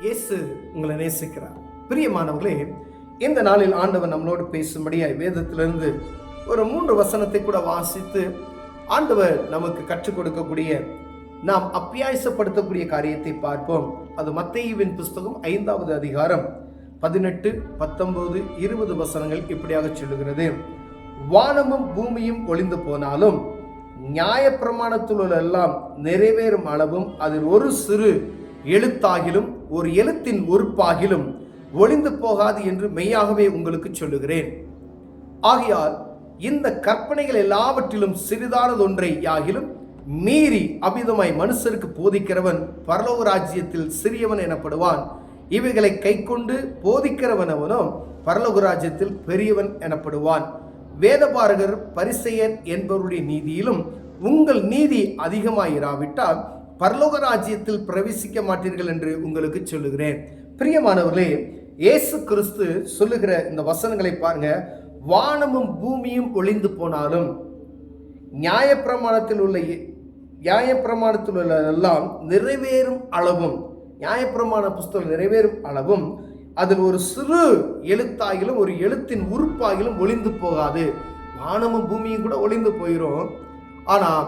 இயேசு உங்களை நேசிக்கிறார். பிரியமானவர்களே, இந்த நாளில் ஆண்டவர் நம்மளோடு பேசும்படியாய் வேதத்திலிருந்து ஒரு 3 வசனத்தை கூட வாசித்து ஆண்டவர் நமக்கு கற்றுக் கொடுக்கக்கூடிய, நாம் அப்பியாசப்படுத்தக்கூடிய காரியத்தை பார்ப்போம். அது மத்தேயுவின் புஸ்தகம் 5வது அதிகாரம் 18, 19, 20 வசனங்கள் இப்படியாக சொல்லுகிறது. வானமும் பூமியும் ஒளிந்து போனாலும் நியாயப்பிரமாணத்தில் உள்ள எல்லாம் நிறைவேறும் அளவும் அதில் ஒரு சிறு எழுத்தாகிலும் ஒரு எழுத்தின் உறுப்பாகிலும் ஒளிந்து போகாது என்று மெய்யாகவே உங்களுக்கு சொல்லுகிறேன். ஆகையால் இந்த கற்பனைகள் எல்லாவற்றிலும் சிறிதானதொன்றை யாகிலும் மீறி அபிதமாய் மனுஷருக்கு போதிக்கிறவன் பரலோக ராஜ்யத்தில் சிறியவன் எனப்படுவான். இவைகளை கை கொண்டு போதிக்கிறவனவனோ பரலோக ராஜ்யத்தில் பெரியவன் எனப்படுவான். வேதபாரகர் பரிசேயர் என்பவருடைய நீதியிலும் உங்கள் நீதி அதிகமாயிராவிட்டால் பரலோக ராஜ்யத்தில் பிரவேசிக்க மாட்டீர்கள் என்று உங்களுக்கு சொல்லுகிறேன். பிரியமானவர்களே, இயேசு கிறிஸ்து சொல்லுகிற இந்த வசனங்களை பாருங்க. வானமும் பூமியும் ஒளிந்து போனாலும் நியாயப்பிரமாணத்தில் உள்ள எல்லாம் நிறைவேறும் அளவும், நியாயப்பிரமாண புஸ்தகம் நிறைவேறும் அளவும் அதில் ஒரு சிறு எழுத்தாகிலும் ஒரு எழுத்தின் உறுப்பாகிலும் ஒளிந்து போகாது. வானமும் பூமியும் கூட ஒளிந்து போயிடும், ஆனால்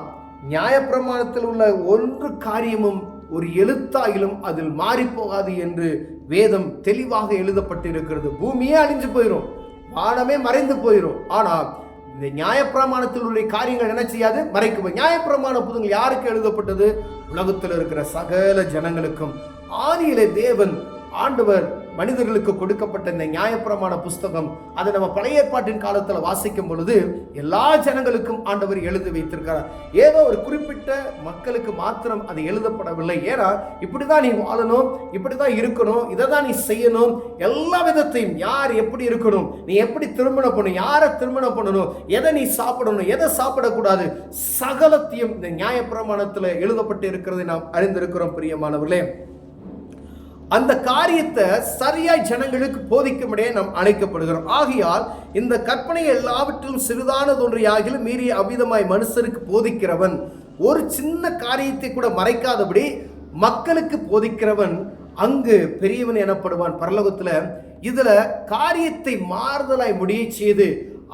நியாயப்பிரமாணத்தில் உள்ள ஒன்று காரியமும் ஒரு எழுத்தாகிலும் அதில் மாறி போகாது என்று வேதம் தெளிவாக எழுதப்பட்டிருக்கிறது. பூமியே அழிஞ்சு போயிடும், வானமே மறைந்து போயிடும், ஆனால் இந்த நியாயப்பிரமாணத்தில் உள்ள காரியங்கள் என்ன செய்யாது, மறைக்கும். நியாயப்பிரமாண புத்தகங்கள் யாருக்கு எழுதப்பட்டது? உலகத்தில் இருக்கிற சகல ஜனங்களுக்கும். ஆதியிலே தேவன் ஆண்டவர் மனிதர்களுக்கு கொடுக்கப்பட்ட இந்த நியாயப்பிரமாண புஸ்தகம், அதை நம்ம பழைய ஏற்பாட்டின் காலத்தில் வாசிக்கும் பொழுது எல்லா ஜனங்களுக்கும் ஆண்டவர் எழுதி வைத்திருக்கிறார். ஏதோ ஒரு குறிப்பிட்ட மக்களுக்கு மாத்திரம் அது எழுதப்படவில்லை. ஏன்னா இப்படிதான் நீ வாழணும், இப்படிதான் இருக்கணும், இதை தான் நீ செய்யணும், எல்லா விதத்தையும், யார் எப்படி இருக்கணும், நீ எப்படி திருமணம் பண்ணணும், யாரை திருமணம் பண்ணணும், எதை நீ சாப்பிடணும், எதை சாப்பிடக்கூடாது, சகலத்தையும் இந்த நியாயப்பிரமாணத்தில் எழுதப்பட்டு இருக்கிறதை நாம் அறிந்திருக்கிறோம். பிரியமானவர்களே, அந்த காரியத்தை சரியாய் ஜனங்களுக்கு போதிக்கும்படியே நாம் அழைக்கப்படுகிறோம். ஆகையால் இந்த கற்பனை எல்லாவற்றிலும் சிறிதானதொன்றையாகிலும் மீறி அவ்விதமாய் மனுஷருக்கு போதிக்கிறவன், ஒரு சின்ன காரியத்தை கூட மறைக்காதபடி மக்களுக்கு போதிக்கிறவன் அங்கு பெரியவன் எனப்படுவான் பரலோகத்தில். இதுல காரியத்தை மாறுதலாய் முடிய செய்து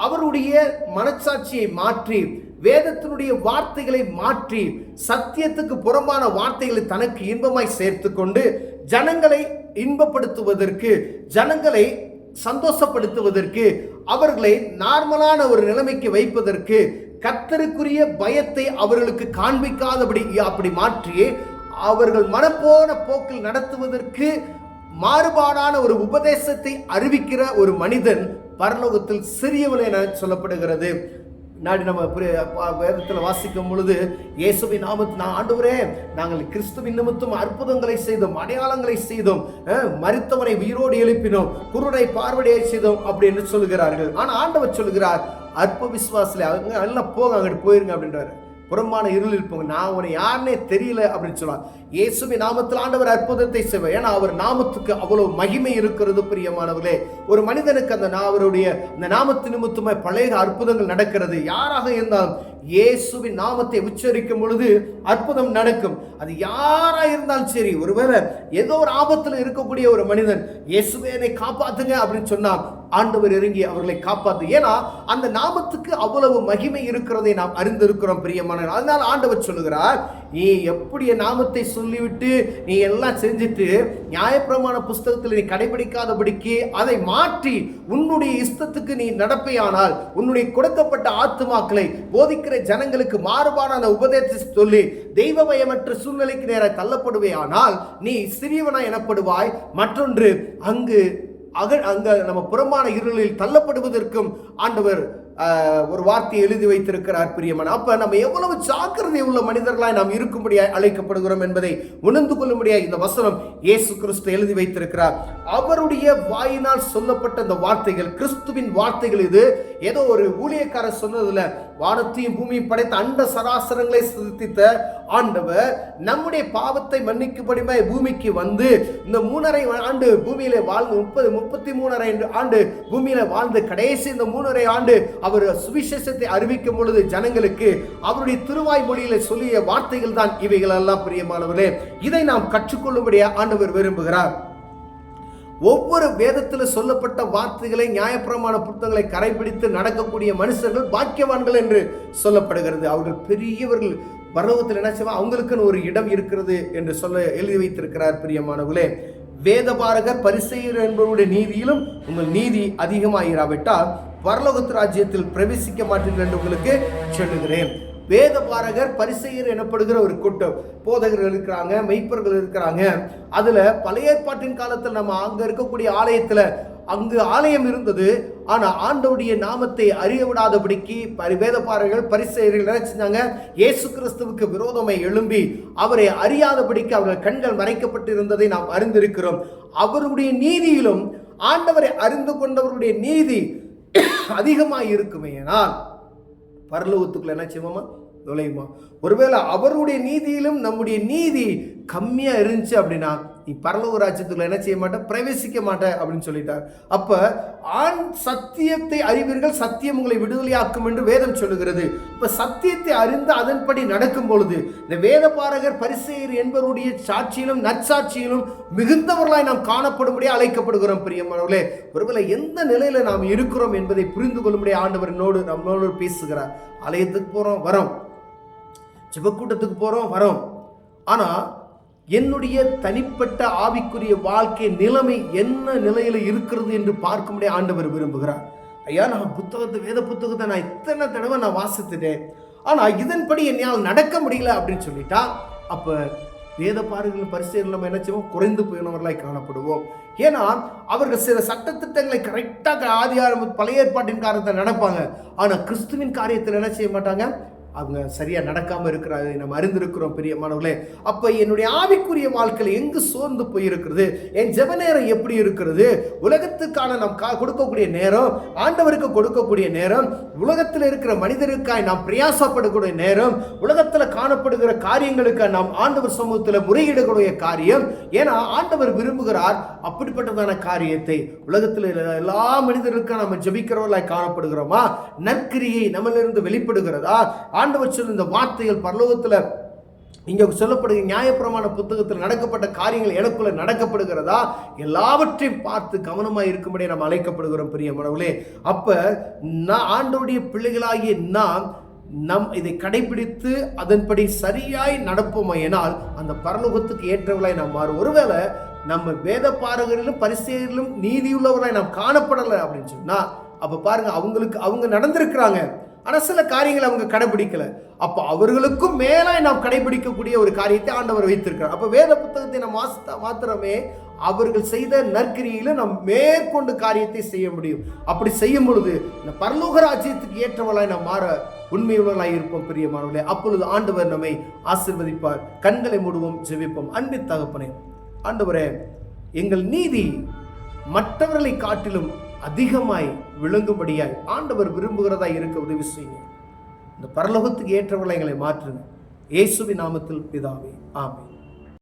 அவருடைய மனச்சாட்சியை மாற்றி வேதத்தினுடைய வார்த்தைகளை மாற்றி சத்தியத்துக்கு புறம்பான வார்த்தைகளை தனக்கு இன்பமாய் சேர்த்து கொண்டு ஜனங்களை இன்பப்படுத்துவதற்கு, ஜனங்களை சந்தோஷப்படுத்துவதற்கு, அவர்களை நார்மலான ஒரு நிலைமைக்கு வைப்பதற்கு, கர்த்தருக்குரிய பயத்தை அவர்களுக்கு காண்பிக்காதபடி அப்படி மாற்றி அவர்கள் மனப்போன போக்கில் நடத்துவதற்கு மாறுபாடான ஒரு உபதேசத்தை அறிவிக்கிற ஒரு மனிதன் பரலோகத்தில் சிறியவன் என சொல்லப்படுகிறது. நம்ம வேதத்தில் வாசிக்கும் பொழுது இயேசுவின் நாமத்தில், ஆண்டவரே, நாங்கள் கிறிஸ்துவின் நிமித்தம் அற்புதங்களை செய்தோம், அடையாளங்களை செய்தோம், மரித்தவனை உயிரோடு எழுப்பினோம், குருடை பார்வையை செய்தோம் அப்படின்னு சொல்லுகிறார்கள். ஆனால் ஆண்டவர் சொல்லுகிறார், அற்ப விசுவாசில அவங்க எல்லாம் போங்க, அங்கிட்டு போயிருங்க அப்படின்றாரு. புறம்பான இருளில் போங்க, நான் உன்னை யாருன்னே தெரியல அப்படின்னு சொல்லுவார். இயேசுவின் நாமத்தில் ஆண்டவர் அற்புதத்தை செய்வார். ஏன்னா அவர் நாமத்துக்கு அவ்வளவு மகிமை இருக்கிறது. பிரியமானவர்களே, ஒரு மனிதனுக்கு அந்த அவருடைய அந்த நாமத்து நிமித்தமாய் பழைய அற்புதங்கள் நடக்கிறது. யாராக இருந்தாலும் இயேசுவின் நாமத்தை உச்சரிக்கும் பொழுது அற்புதம் நடக்கும். அது யாரா இருந்தாலும் சரி. ஒருவேளை ஏதோ ஒரு ஆபத்தில் இருக்கக்கூடிய ஒரு மனிதன், இயேசுவே என்னை காப்பாத்துங்க அப்படின்னு சொன்னா ஆண்டவர் இறங்கி அவர்களை காப்பாத்து. ஏன்னா அந்த நாமத்துக்கு அவ்வளவு மகிமை இருக்கிறதை நாம் அறிந்திருக்கிறோம். பிரியமான, அதனால ஆண்டவர் சொல்லுகிறார், நீ எப்படி நாமத்தை சொல்லிவிட்டு நீ எல்லாம் செஞ்சுட்டு நியாயப்பிரமாண புஸ்தகத்தில் நீ கடைபிடிக்காதபடிக்கு அதை மாற்றி உன்னுடைய இஷ்டத்துக்கு நீ நடப்பையானால், உன்னுடைய கொடுக்கப்பட்ட ஆத்துமாக்களை போதிக்கிற ஜனங்களுக்கு மாறுபாடான உபதேசத்தை சொல்லி தெய்வ பயமற்ற சூழ்நிலைக்கு நேர தள்ளப்படுவேயானால் நீ சிறியவனா எனப்படுவாய். மற்றொன்று, அங்கு நம்ம புறமான இருளில் தள்ளப்படுவதற்கும் ஆண்டவர் ஒரு வார்த்தையை எழுதி வைத்திருக்கிறார். பிரியமான, அப்ப நம்ம எவ்வளவு ஜாக்கிரதை உள்ள மனிதர்களாய் நாம் இருக்கும்படியாய் அழைக்கப்படுகிறோம் என்பதை உணர்ந்து கொள்ளும்படியாய் இந்த வசனம் இயேசு கிறிஸ்து எழுதி வைத்திருக்கிறார். அவருடைய வாயினால் சொல்லப்பட்ட இந்த வார்த்தைகள் கிறிஸ்துவின் வார்த்தைகள். இது ஏதோ ஒரு ஊழியக்காரர் சொன்னதுல, வானத்தையும் பூமியும் படைத்த அண்ட சராசரங்களை சிருஷ்டித்த ஆண்டவர் நம்முடைய பாவத்தை மன்னிக்கும்படியாய் பூமிக்கு வந்து இந்த 3.5 ஆண்டு பூமியில வாழ்ந்து 33 ஆண்டு பூமியில வாழ்ந்து கடைசி இந்த 3.5 ஆண்டு அவர் சுவிசேஷத்தை அறிவிக்கும் பொழுது ஜனங்களுக்கு அவருடைய திருவாய் மொழியில சொல்லிய வார்த்தைகள் தான் இவைகள் எல்லாம். பிரியமானவர்களே, இதை நாம் கற்றுக்கொள்ளும்படியா ஆண்டவர் விரும்புகிறார். ஒவ்வொரு வேதத்தில் சொல்லப்பட்ட வார்த்தைகளை, நியாயப்பிரமாண புத்தகங்களை கடைபிடித்து நடக்கக்கூடிய மனுஷர்கள் பாக்கியவான்கள் என்று சொல்லப்படுகிறது. அவர்கள் பெரியவர்கள், பரலோகத்தில் என்ன செய்வாங்க, அவங்களுக்குன்னு ஒரு இடம் இருக்கிறது என்று சொல்ல எழுதி வைத்திருக்கிறார். பிரியமானவர்களே, வேதபாரகர் பரிசேயர் என்பவருடைய நீதியிலும் உங்கள் நீதி அதிகமாயிராவிட்டால் பரலோகத்து ராஜ்யத்தில் பிரவேசிக்க மாட்டீர்கள் என்று உங்களுக்கு சொல்லுகிறேன். வேதபாரகர் பரிசேயர் எனப்படுகிற ஒரு கூட்டம், போதகர்கள் இருக்கிறாங்க, மெய்ப்பர்கள் இருக்கிறாங்க. அதுல பழைய ஏற்பாட்டின் காலத்தில் நம்ம அங்க இருக்கக்கூடிய ஆலயத்துல, அங்கு ஆலயம் இருந்தது, ஆனா ஆண்டவருடைய நாமத்தை அறிய விடாதபடிக்கு வேதபாரகர்கள் பரிசேயர்கள் என்ன செஞ்சாங்க, இயேசு கிறிஸ்துவுக்கு விரோதமாய் எழும்பி அவரை அறியாதபடிக்கு அவர்கள் கண்கள் மறைக்கப்பட்டு இருந்ததை நாம் அறிந்திருக்கிறோம். அவருடைய நீதியிலும் ஆண்டவரை அறிந்து கொண்டவருடைய நீதி அதிகமாக இருக்குமே, ஆனால் பரலோகத்துக்குள்ள என்ன செய்வோமா, நுழையுமா? ஒருவேளை அவருடைய நீதியிலும் நம்முடைய நீதி கம்மியா இருந்துச்சு அப்படின்னா நீ பரலோக ராஜ்யத்துக்குள்ள என்ன செய்ய மாட்டேன், பிரவேசிக்க மாட்டேன் அப்படின்னு சொல்லிட்டார். அப்ப ஆண் சத்தியத்தை அறிவீர்கள், சத்தியம் உங்களை விடுதலையாக்கும் என்று வேதம் சொல்லுகிறது. இப்ப சத்தியத்தை அறிந்து அதன்படி நடக்கும் பொழுது இந்த வேதபாரகர் பரிசேயர் என்பவருடைய சாட்சியிலும் நற்சாட்சியிலும் மிகுந்தவர்களாய் நாம் காணப்படும்படியே அழைக்கப்படுகிறோம். பிரியமானவர்களே, ஒருவேளை எந்த நிலையில நாம் இருக்கிறோம் என்பதை புரிந்து கொள்ளும்படி ஆண்டவர் நம்மளோடு பேசுகிறார். ஆலயத்துக்கு போறோம், வரோம், ஜெபக்கூட்டத்துக்கு போறோம், வரோம். ஆனா என்னுடைய தனிப்பட்ட ஆவிக்குரிய வாழ்க்கை நிலைமை என்ன நிலையில இருக்கிறது என்று பார்க்கும்படியே ஆண்டவர் விரும்புகிறார். ஐயா, நான் வேத புத்தகத்தை நான் இத்தனை தடவை நான் வாசித்துட்டேன், ஆனா இதன்படி என்னால் நடக்க முடியல அப்படின்னு சொல்லிட்டா, அப்ப வேத பாரகர்கள் பரிசேயர்கள் நம்ம என்ன செய்வோம், குறைந்து போயினவர்களாய் காணப்படுவோம். ஏன்னா அவர்கள் சில சட்டத்திட்டங்களை கரெக்டாக ஆதி பழைய ஏற்பாட்டின் காரியத்தை நடப்பாங்க, ஆனா கிறிஸ்துவின் காரியத்தில் என்ன செய்ய மாட்டாங்க, அவங்க சரியா நடக்காம இருக்கிறாரு, நம்ம அறிந்திருக்கிறோம். பிரியமானவர்களே, அப்ப என்னுடைய ஆவிக்குரிய வாழ்க்கையில எங்கு சோர்ந்து போயிருக்கிறது, என் ஜெப நேரம் எப்படி இருக்கிறது, உலகத்துக்கான நாம் கொடுக்கக்கூடிய நேரம், ஆண்டவருக்கு கொடுக்கக்கூடிய நேரம், உலகத்தில் இருக்கிற மனிதருக்காய் நாம் பிரயாசப்படக்கூடிய நேரம், உலகத்தில் காணப்படுகிற காரியங்களுக்கு நாம் ஆண்டவர் சமூகத்தில் முறையிடக்கூடிய காரியம். ஏன்னா ஆண்டவர் விரும்புகிறார் அப்படிப்பட்டதான காரியத்தை. உலகத்தில் எல்லா மனிதருக்கும் நம்ம ஜெபிக்கிறவர்களாய் காணப்படுகிறோமா? நற்கிரியை நம்மளிருந்து வெளிப்படுகிறதா? ஆண்டவர் சொல்லும் இந்த வார்த்தைகள் பரலோகத்தில் இங்க சொல்லப்படுகிற நியாயப்பிரமாண புத்தகத்தில் நடக்கப்பட்ட காரியங்கள் எனக்குள்ள நடக்கப்படுகிறதா? எல்லாவற்றையும் பார்த்து கவனமாக இருக்கும்படி நாம் அழைக்கப்படுகிறோம். பிரியமானவர்களே, அப்ப ஆண்டவருடைய பிள்ளைகளாகிய நாம் இதை கடைபிடித்து அதன்படி சரியாய் நடப்போமையினால் அந்த பரலோகத்துக்கு ஏற்றவர்களாய் நாம் மாறும். ஒருவேளை நம்ம வேத பாரகரிலும் பரிசேயரிலும் நீதியுள்ளவர்களாய் நாம் காணப்படலை அப்படின்னு சொன்னா, அப்ப பாருங்க, அவங்க நடந்திருக்கிறாங்க, ஆனா சில காரியங்களை அவங்க கடைபிடிக்கல. அப்ப அவர்களுக்கும் மேலாய் நாம் கடைபிடிக்கக்கூடிய ஒரு காரியத்தை ஆண்டவர் வைத்திருக்கிறார். அப்ப வேத புத்தகத்தை நாம் வாசித்தா மாத்திரமே அவர்கள் செய்த நற்கிரியில நாம் மேற்கொண்டு காரியத்தை செய்ய முடியும். அப்படி செய்யும் பொழுது இந்த பரலோக ராஜ்யத்துக்கு ஏற்றவர்களாய் நாம் மாற உண்மையுள்ளவர்களாய் இருப்போம். பிரியமானவர்களே, அப்பொழுது ஆண்டவர் நம்மை ஆசீர்வதிப்பார். கண்களை மூடுவோம், ஜெபிப்போம். அன்பின் தகப்பனே, ஆண்டவரே, எங்கள் நீதி மற்றவர்களை காட்டிலும் அதிகமாய் விளங்கும்படியாய் ஆண்டவர் விரும்புகிறதா இருக்க உதவி செய்யுங்க. இந்த பரலோகத்துக்கு ஏற்றவர்களை எங்களை மாற்றுங்க. இயேசுவின் நாமத்தில் பிதாவே, ஆமென்.